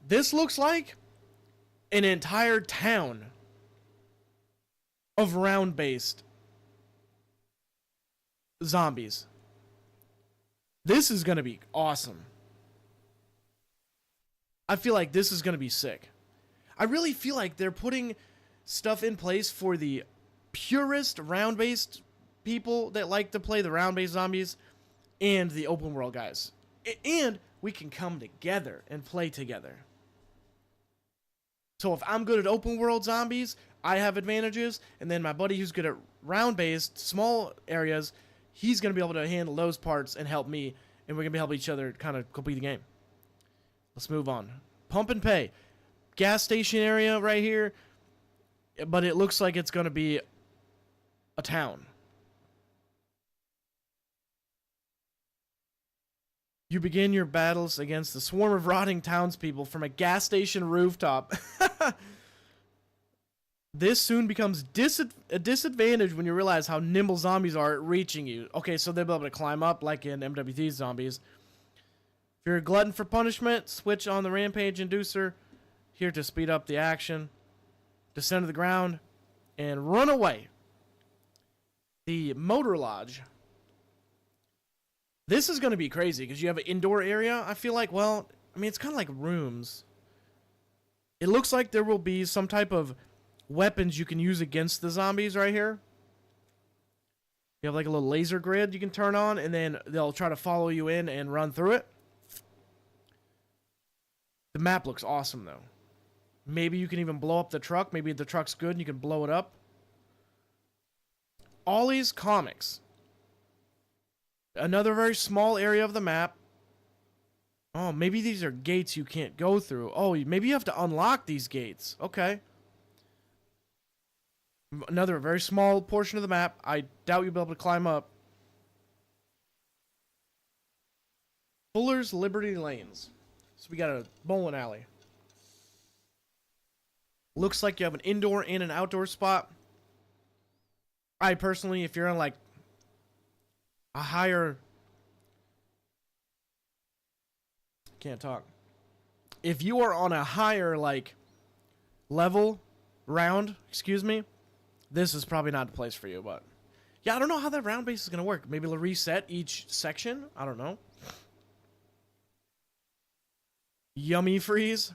Speaker 3: This looks like an entire town of round-based zombies. This is going to be awesome. I feel like this is going to be sick. I really feel like they're putting stuff in place for the purist round-based people that like to play the round-based zombies and the open world guys. And we can come together and play together. So if I'm good at open world zombies, I have advantages, and then my buddy who's good at round-based small areas, he's going to be able to handle those parts and help me, and we're going to be helping each other kind of complete the game. Let's move on. Pump and pay. Gas station area right here, but it looks like it's going to be a town. You begin your battles against the swarm of rotting townspeople from a gas station rooftop. This soon becomes a disadvantage when you realize how nimble zombies are at reaching you. Okay, so they'll be able to climb up like in MWT's zombies. If you're a glutton for punishment, switch on the Rampage Inducer here to speed up the action. Descend to the ground and run away. The Motor Lodge. This is going to be crazy because you have an indoor area. I feel like, well, I mean, it's kind of like rooms. It looks like there will be some type of weapons you can use against the zombies right here. You have like a little laser grid you can turn on, and then they'll try to follow you in and run through it. The map looks awesome, though. Maybe you can even blow up the truck. Maybe the truck's good and you can blow it up. Ollie's Comics. Another very small area of the map. Oh, maybe these are gates you can't go through. Oh, maybe you have to unlock these gates. Okay. Another very small portion of the map. I doubt you'll be able to climb up. Fuller's Liberty Lanes. So we got a bowling alley. Looks like you have an indoor and an outdoor spot. I personally, if you're on like a higher... Can't talk. If you are on a higher like level round, excuse me, this is probably not the place for you, but yeah, I don't know how that round base is going to work. Maybe they'll reset each section. I don't know. Yummy Freeze.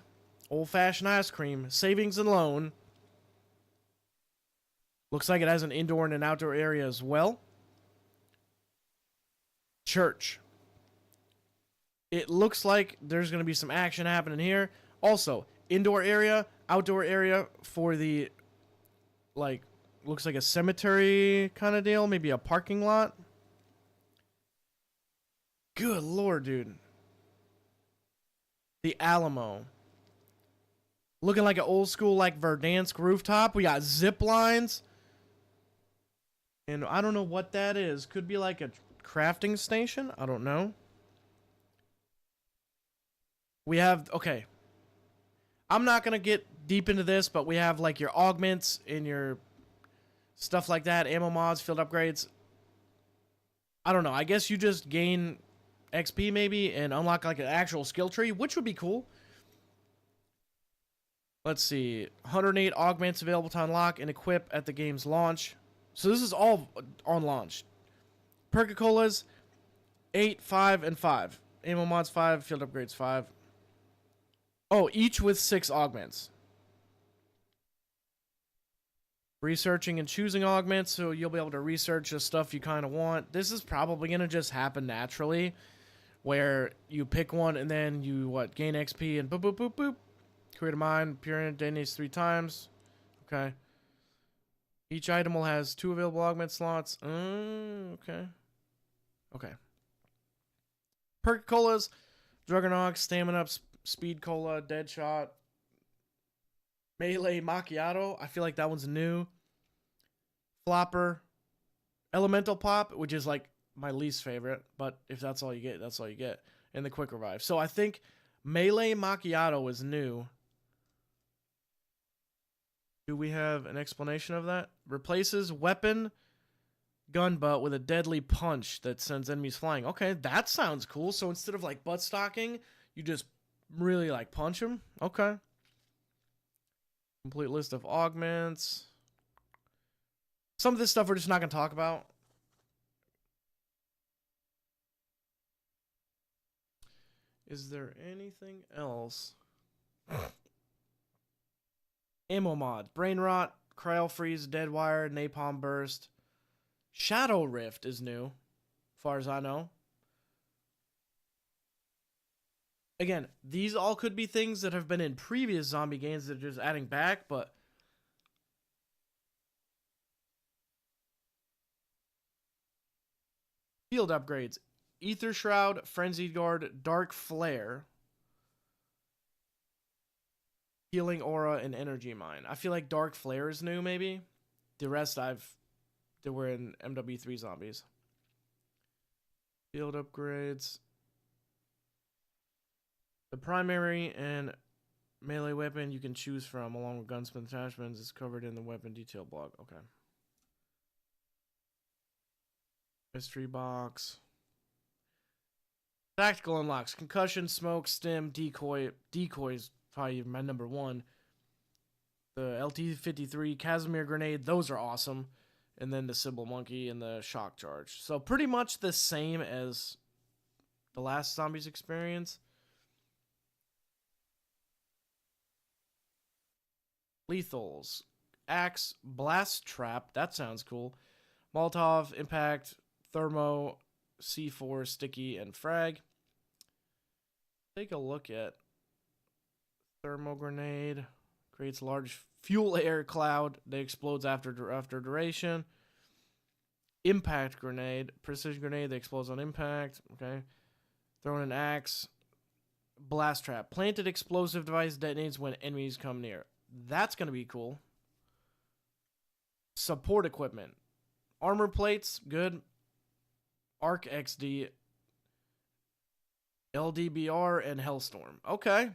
Speaker 3: Old-fashioned ice cream. Savings and loan. Looks like it has an indoor and an outdoor area as well. Church. It looks like there's going to be some action happening here. Also, indoor area, outdoor area for the, like, looks like a cemetery kind of deal. Maybe a parking lot. Good lord, dude. The Alamo. Looking like an old school, like, Verdansk rooftop. We got zip lines. And I don't know what that is. Could be like a crafting station. I don't know. We have, okay. I'm not going to get deep into this, but we have, like, your augments and your stuff like that. Ammo mods, field upgrades. I don't know. I guess you just gain XP maybe and unlock, like, an actual skill tree, which would be cool. Let's see. 108 augments available to unlock and equip at the game's launch. So this is all on launch. Perca-Colas, 8, 5, and 5. Ammo mods, 5. Field upgrades, 5. Oh, each with 6 augments. Researching and choosing augments, so you'll be able to research the stuff you kind of want. This is probably going to just happen naturally, where you pick one and then you, gain XP and boop, boop, boop, boop. Create a mine, pyramid, detonates 3 times. Okay. Each item will has 2 available augment slots. Okay. Okay. Perk Colas, Juggernog, Stamina Up, Speed Cola, Deadshot, Melee Macchiato. I feel like that one's new. Flopper, Elemental Pop, which is like my least favorite, but if that's all you get, that's all you get. And the Quick Revive. So I think Melee Macchiato is new. Do we have an explanation of that? Replaces weapon gun butt with a deadly punch that sends enemies flying. Okay, that sounds cool. So instead of like butt stocking, you just really like punch them. Okay. Complete list of augments. Some of this stuff we're just not going to talk about. Is there anything else? Ammo mod. Brain Rot, Cryo Freeze, Deadwire, Napalm Burst. Shadow Rift is new, as far as I know. Again, these all could be things that have been in previous zombie games that are just adding back, but field upgrades. Ether Shroud, Frenzied Guard, Dark Flare, Healing Aura, and Energy Mine. I feel like Dark Flare is new, maybe. The rest they were in MW3 zombies. Field upgrades. The primary and melee weapon you can choose from, along with gunsmith attachments, is covered in the weapon detail blog. Okay. Mystery box. Tactical unlocks. Concussion, smoke, stim, decoy. Decoy is probably my number one. The LT-53, Casimir grenade, those are awesome. And then the Sybil Monkey and the shock charge. So pretty much the same as the last zombies experience. Lethals. Axe, blast trap, that sounds cool. Molotov, impact, thermo, C4, sticky, and frag. Take a look at thermo grenade. Creates a large fuel air cloud that explodes after duration. Impact grenade, precision grenade that explodes on impact. Okay. Throwing an axe. Blast trap. Planted explosive device detonates when enemies come near. That's going to be cool. Support equipment. Armor plates, good. Arc XD, LDBR, and Hellstorm. Okay.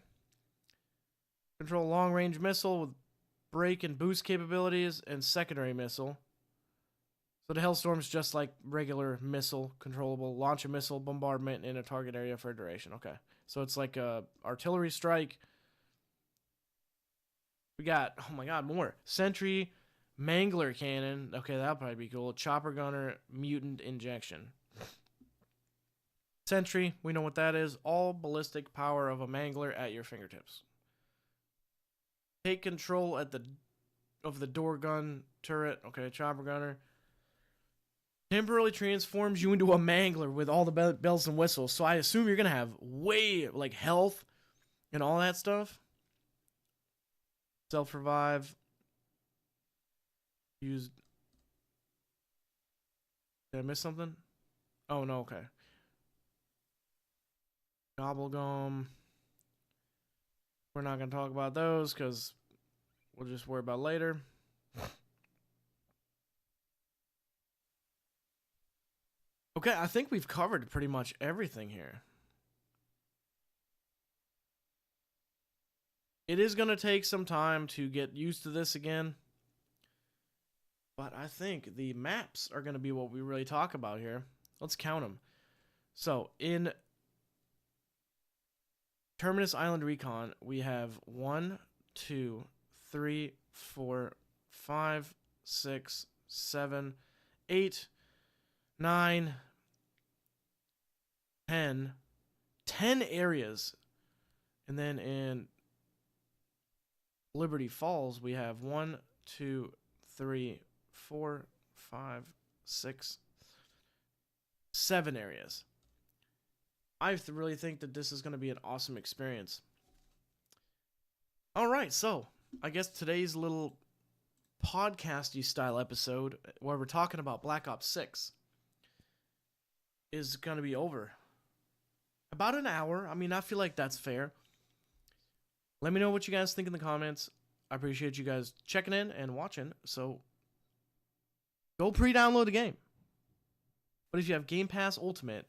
Speaker 3: Control long-range missile with brake and boost capabilities and secondary missile. So the Hellstorm's just like regular missile, controllable. Launch a missile bombardment in a target area for a duration. Okay. So it's like a artillery strike. We got, oh my god, more. Sentry, Mangler cannon. Okay, that'll probably be cool. Chopper gunner, mutant injection. Sentry, we know what that is. All ballistic power of a Mangler at your fingertips. Take control of the door gun turret. Okay, chopper gunner. Temporarily transforms you into a Mangler with all the bells and whistles. So I assume you're going to have way, like, health and all that stuff. Self-revive. Use. Did I miss something? Oh, no, okay. Gobblegum. We're not going to talk about those because we'll just worry about later. Okay, I think we've covered pretty much everything here. It is going to take some time to get used to this again. But I think the maps are going to be what we really talk about here. Let's count them. So, in Terminus Island Recon, we have 1, 2, 3, 4, 5, 6, 7, 8, 9, 10 areas. And then in Liberty Falls, we have 1, 2, 3, 4, 5, 6, 7 areas. I really think that this is going to be an awesome experience. All right, so I guess today's little podcasty style episode where we're talking about Black Ops 6 is going to be over. About an hour. I mean, I feel like that's fair. Let me know what you guys think in the comments. I appreciate you guys checking in and watching. So, go pre-download the game. But if you have Game Pass Ultimate,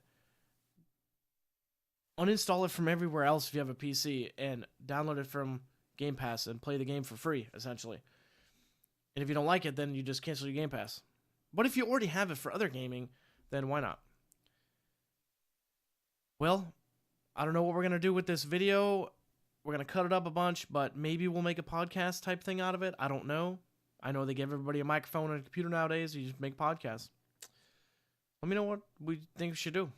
Speaker 3: uninstall it from everywhere else if you have a PC and download it from Game Pass and play the game for free, essentially. And if you don't like it, then you just cancel your Game Pass. But if you already have it for other gaming, then why not? Well, I don't know what we're going to do with this video. We're going to cut it up a bunch, but maybe we'll make a podcast type thing out of it. I don't know. I know they give everybody a microphone and a computer nowadays. You just make podcasts. Let me know what we think we should do.